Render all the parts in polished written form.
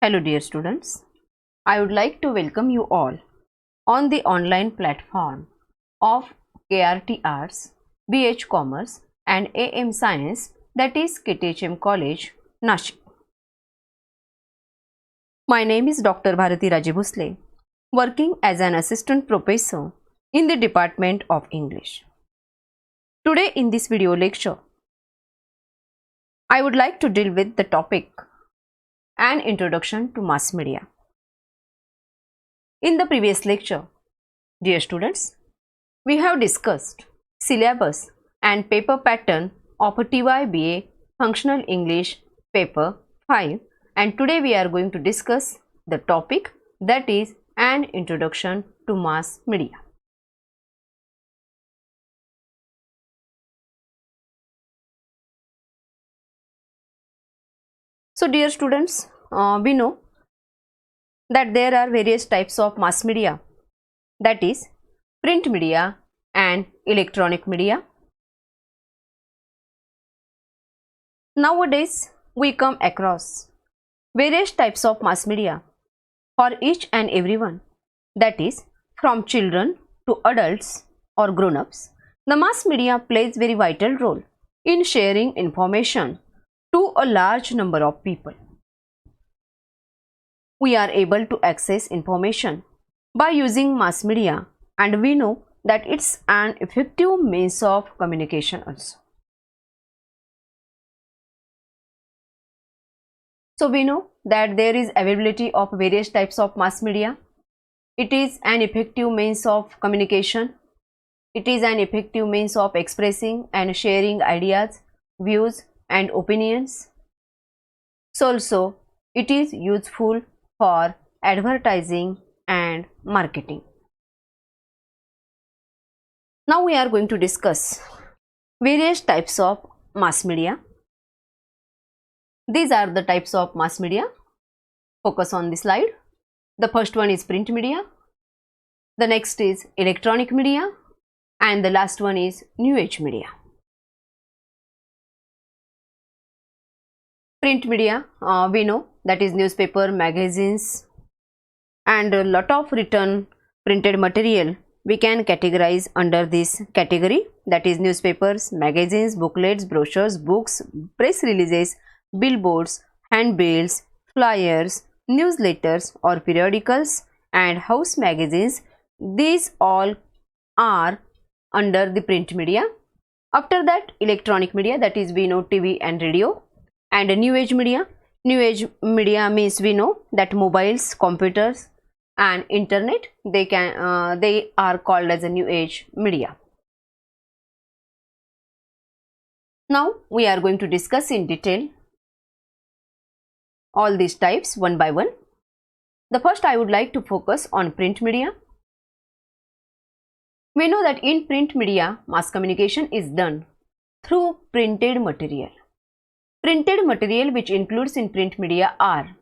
Hello dear students, I would like to welcome you all on the online platform of KRT Arts, BH Commerce and AM Science, that is KTHM College, Nashik. My name is Dr. Bharati Raje Bhosle, working as an assistant professor in the Department of English. Today in this video lecture, I would like to deal with the topic An Introduction to Mass Media. In the previous lecture, dear students, we have discussed syllabus and paper pattern of a TYBA Functional English paper 5, and today we are going to discuss the topic that is An Introduction to Mass Media. So dear students, we know that there are various types of mass media, that is print media and electronic media. Nowadays we come across various types of mass media for each and everyone, that is from children to adults or grown-ups. The mass media plays very vital role in sharing information to a large number of people. We are able to access information by using mass media, and we know that it's an effective means of communication also. So we know that there is availability of various types of mass media. It is an effective means of communication. It is an effective means of expressing and sharing ideas, views and opinions. So also it is useful for advertising and marketing. Now we are going to discuss various types of mass media. These are the types of mass media. Focus on the slide. The first one is print media. The next is electronic media. And the last one is new age media. Print media, we know that is newspaper, magazines and a lot of written printed material we can categorize under this category, that is newspapers, magazines, booklets, brochures, books, press releases, billboards, handbills, flyers, newsletters or periodicals and house magazines. These all are under the print media. After that, electronic media, that is we know TV and radio. And new age media. New age media means we know that mobiles, computers and internet, they are called as a new age media. Now we are going to discuss in detail all these types one by one. The first I would like to focus on print media. We know that in print media, mass communication is done through printed material. Printed material which includes in print media are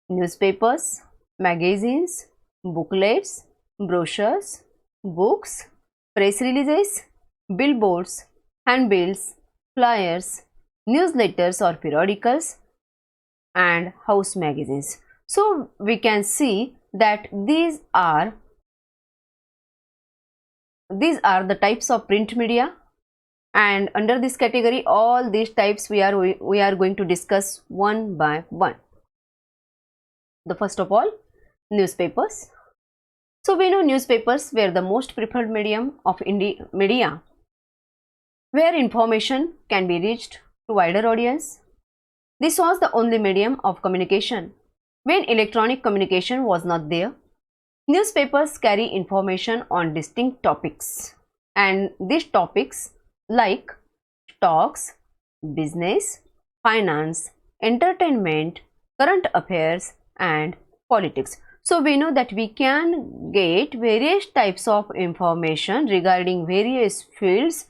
newspapers, magazines, booklets, brochures, books, press releases, billboards, handbills, flyers, newsletters or periodicals and house magazines. So we can see that these are the types of print media. And under this category, all these types we are going to discuss one by one. The first of all, newspapers. So we know newspapers were the most preferred medium of media, where information can be reached to wider audience. This was the only medium of communication when electronic communication was not there. Newspapers carry information on distinct topics, and these topics like stocks, business, finance, entertainment, current affairs and politics. So we know that we can get various types of information regarding various fields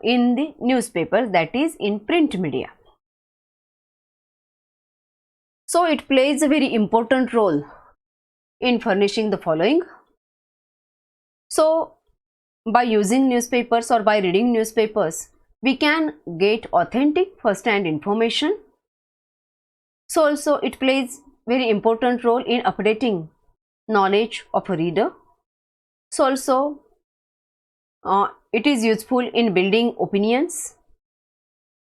in the newspapers, that is in print media. So it plays a very important role in furnishing the following. So by using newspapers or by reading newspapers, we can get authentic first-hand information. So also it plays very important role in updating knowledge of a reader. So also it is useful in building opinions.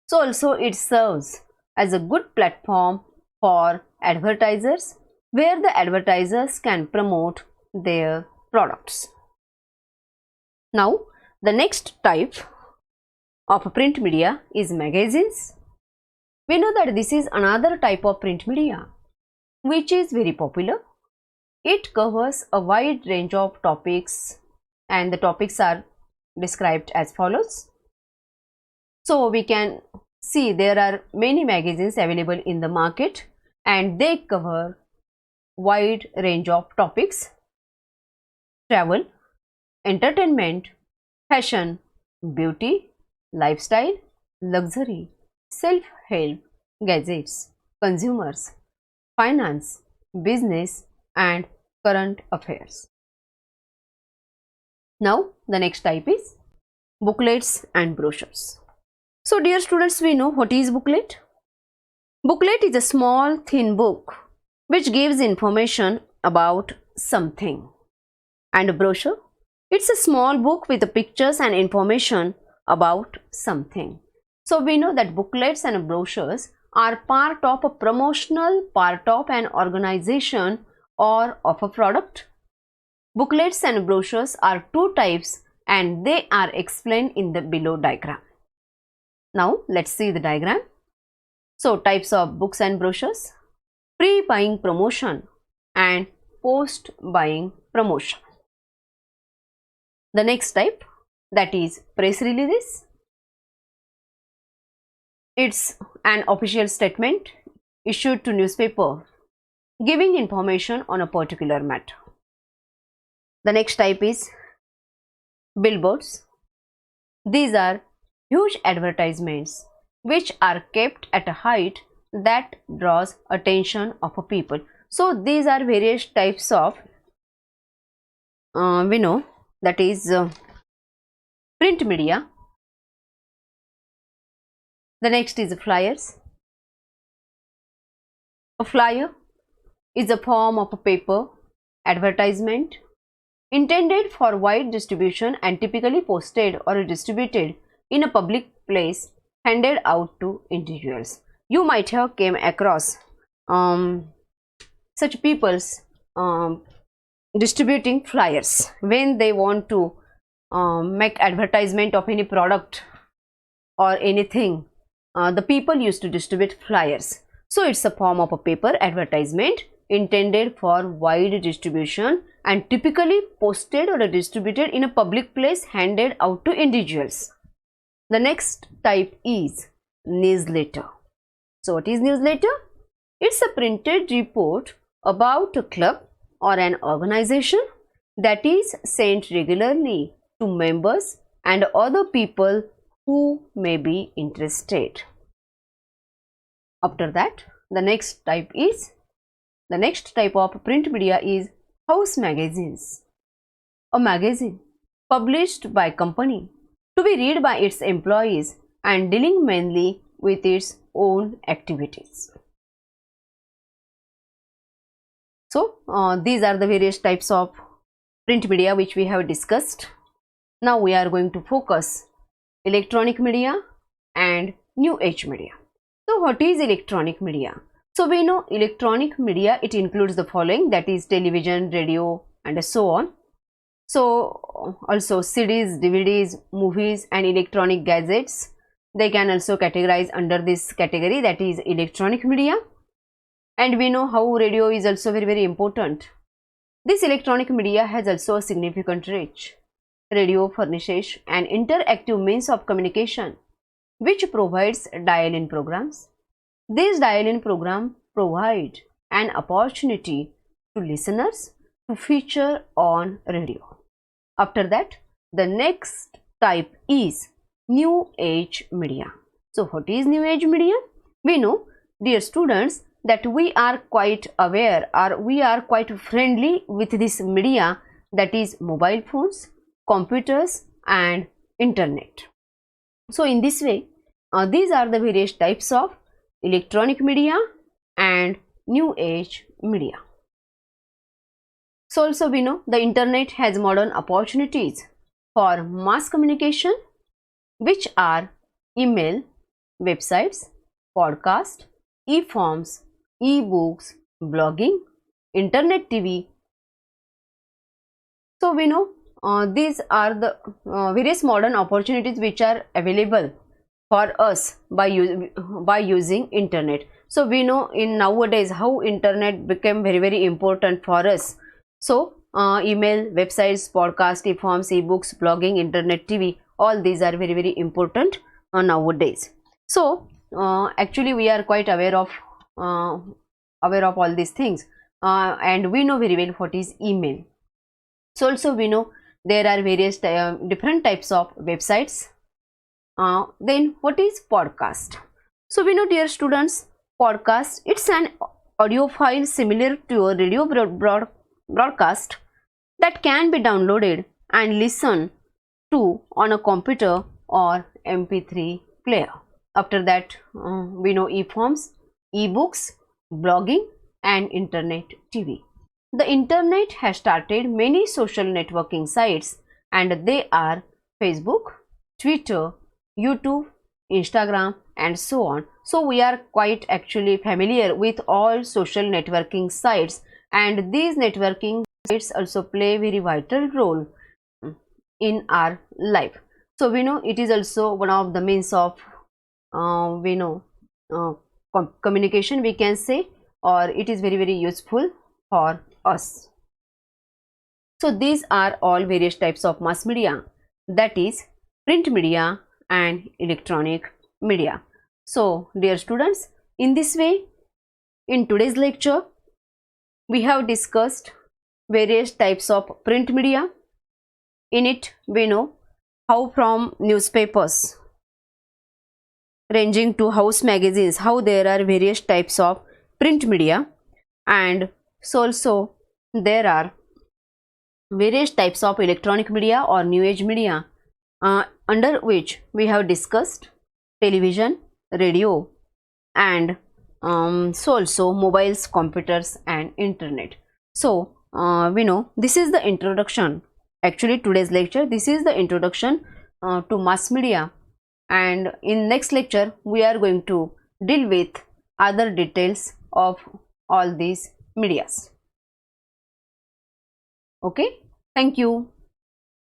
So also it serves as a good platform for advertisers, where the advertisers can promote their products. Now the next type of print media is magazines. We know that this is another type of print media which is very popular. It covers a wide range of topics, and the topics are described as follows. So we can see there are many magazines available in the market, and they cover wide range of topics: travel, entertainment, fashion, beauty, lifestyle, luxury, self-help, gadgets, consumers, finance, business, and current affairs. Now the next type is booklets and brochures. So dear students, we know what is booklet. Booklet is a small thin book which gives information about something. And a brochure, it's a small book with the pictures and information about something. So we know that booklets and brochures are part of a promotional part of an organization or of a product. Booklets and brochures are two types, and they are explained in the below diagram. Now let's see the diagram. So types of books and brochures: pre-buying promotion and post-buying promotion. The next type, that is press releases. It's an official statement issued to newspaper giving information on a particular matter. The next type is billboards. These are huge advertisements which are kept at a height that draws attention of a people. So these are various types of we know that is print media. The next is flyers. A flyer is a form of a paper advertisement intended for wide distribution and typically posted or distributed in a public place, handed out to individuals. You might have came across such people's distributing flyers when they want to make advertisement of any product or anything. The people used to distribute flyers. So it's a form of a paper advertisement intended for wide distribution and typically posted or distributed in a public place, handed out to individuals. The next type is newsletter. So what is newsletter? It's a printed report about a club or an organization that is sent regularly to members and other people who may be interested. After that, the next type of print media is house magazines. A magazine published by company to be read by its employees and dealing mainly with its own activities. So these are the various types of print media which we have discussed. Now we are going to focus electronic media and new age media. So what is electronic media? So we know electronic media, it includes the following, that is television, radio, and so on. So also CDs, DVDs, movies, and electronic gadgets, they can also categorize under this category, that is electronic media. And we know how radio is also very important. This electronic media has also a significant reach. Radio furnishes an interactive means of communication which provides dial-in programs. These dial-in programs provide an opportunity to listeners to feature on radio. After that, the next type is new age media. So what is new age media? We know, dear students, that we are quite aware or we are quite friendly with this media, that is mobile phones, computers, and internet. So in this way, these are the various types of electronic media and new age media. So also we know the internet has modern opportunities for mass communication, which are email, websites, podcast, e-forms, e-books, blogging, internet TV. So we know these are the various modern opportunities which are available for us by using internet. So we know in nowadays how internet became very important for us. So email, websites, podcast, e-forms, e-books, blogging, internet TV, all these are very important nowadays. So actually we are quite aware of all these things, and we know very well what is email. So also we know there are various different types of websites. Then what is podcast? So we know, dear students, podcast, it's an audio file similar to a radio broadcast that can be downloaded and listened to on a computer or MP3 player. After that, we know e-forms, e-books, blogging and internet TV. The internet has started many social networking sites, and they are Facebook, Twitter, YouTube, Instagram and so on. So we are quite actually familiar with all social networking sites, and these networking sites also play very vital role in our life. So we know it is also one of the means of communication, we can say, or it is very useful for us. So these are all various types of mass media, that is print media and electronic media. So dear students, in this way, in today's lecture we have discussed various types of print media. In it we know how from newspapers ranging to house magazines, how there are various types of print media, and so also there are various types of electronic media or new age media, under which we have discussed television, radio and so also mobiles, computers and internet. So we know this is the introduction, actually today's lecture, this is the introduction to mass media, and in next lecture we are going to deal with other details of all these medias. Okay, thank you.